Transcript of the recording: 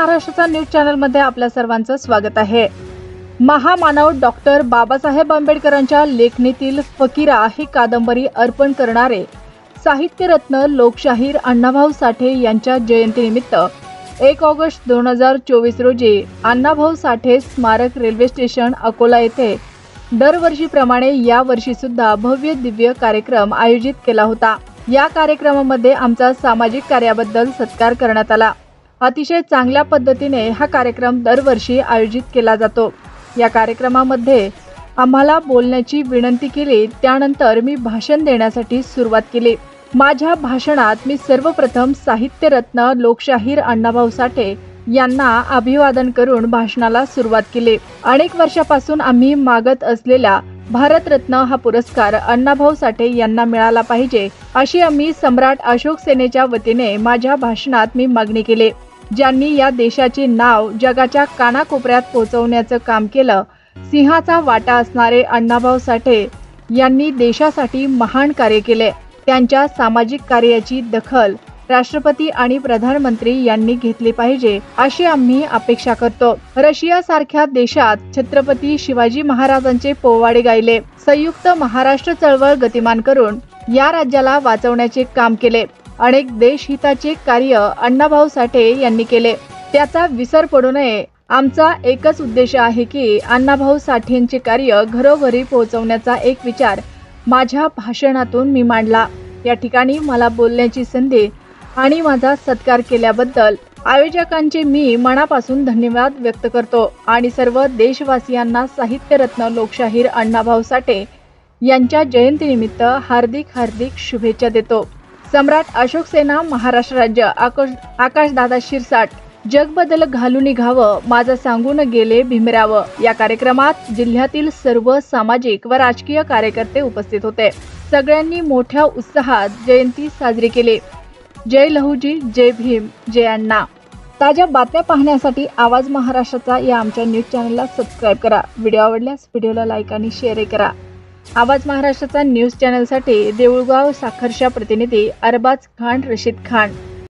महाराष्ट्राचा news channel मध्ये आपल्या सर्वांचं स्वागत आहे। महामानव डॉक्टर बाबासाहेब आंबेडकरांच्या लेखणीतील फकीरा ही कादंबरी अर्पण करणारे साहित्यरत्न लोकशाहीर अण्णाभाऊ साठे यांच्या जयंतीनिमित्त 1 ऑगस्ट 2024 रोजी अण्णाभाऊ साठे स्मारक रेल्वे स्टेशन अकोला येथे दरवर्षीप्रमाणे या वर्षी सुद्धा भव्य दिव्य कार्यक्रम आयोजित केला होता। या कार्यक्रमामध्ये आमचा सामाजिक कार्याबद्दल सत्कार करण्यात आला। अतिशय चांगल्या पद्धतीने हा कार्यक्रम दरवर्षी आयोजित केला जातो। या कार्यक्रमामध्ये आम्हाला बोलण्याची विनंती केली, त्यानंतर मी भाषण देण्यासाठी सुरुवात केली। माझ्या भाषणात मी सर्वप्रथम साहित्यरत्न लोकशाहीर अण्णाभाऊ साठे यांना अभिवादन करून भाषणाला सुरुवात केली। अनेक वर्षापासून आम्ही मागत असलेला भारतरत्न हा पुरस्कार अण्णाभाऊ साठे यांना मिळाला पाहिजे, अशी आम्ही सम्राट अशोक सेनेच्या वतीने माझ्या भाषणात मी मागणी केली। ज्यांनी या देशाचे नाव जगाच्या कानाकोपऱ्यात पोहोचवण्याचं काम केलं, सिंहाचा वाटा असणारे अण्णाभाऊ साठे यांनी देशासाठी महान कार्य केले। त्यांच्या सामाजिक कार्याची दखल राष्ट्रपती आणि प्रधानमंत्री यांनी घेतली पाहिजे, अशी आम्ही अपेक्षा करतो। रशियासारख्या देशात छत्रपती शिवाजी महाराजांचे पोवाडे गायले, संयुक्त महाराष्ट्र चळवळ गतिमान करून या राज्याला वाचवण्याचे काम केले। अनेक देशहिताचे कार्य अण्णाभाऊ साठे यांनी केले, त्याचा विसर पडू नये। आमचा एकच उद्देश आहे की अण्णाभाऊ साठेंचे कार्य घरोघरी पोहोचवण्याचा एक विचार माझ्या भाषणातून मी मांडला। या ठिकाणी मला बोलण्याची संधी आणि माझा सत्कार केल्याबद्दल आयोजकांचे मी मनापासून धन्यवाद व्यक्त करतो आणि सर्व देशवासियांना साहित्यरत्न लोकशाहीर अण्णाभाऊ साठे यांच्या जयंतीनिमित्त हार्दिक शुभेच्छा देतो। सम्राट अशोक सेना, महाराष्ट्र राज्य, आकाशदादा शिरसाट। जग बदल घालून निघावं, माझं सांगून गेले भीमराव। या कार्यक्रमात जिल्ह्यातील सर्व सामाजिक व राजकीय कार्यकर्ते उपस्थित होते। सगळ्यांनी मोठ्या उत्साहात जयंती साजरी केली। जय लहूजी, जय भीम, जय अण्णा। ताज्या बातम्या पाहण्यासाठी आवाज महाराष्ट्राचा या आमच्या न्यूज चॅनलला सबस्क्राईब करा। व्हिडिओ आवडल्यास व्हिडिओला लाईक आणि शेअर करा। आवाज महाराष्ट्राचा न्यूज चॅनलसाठी देऊळगाव साखरच्या प्रतिनिधी अरबाज खान, रशीद खान।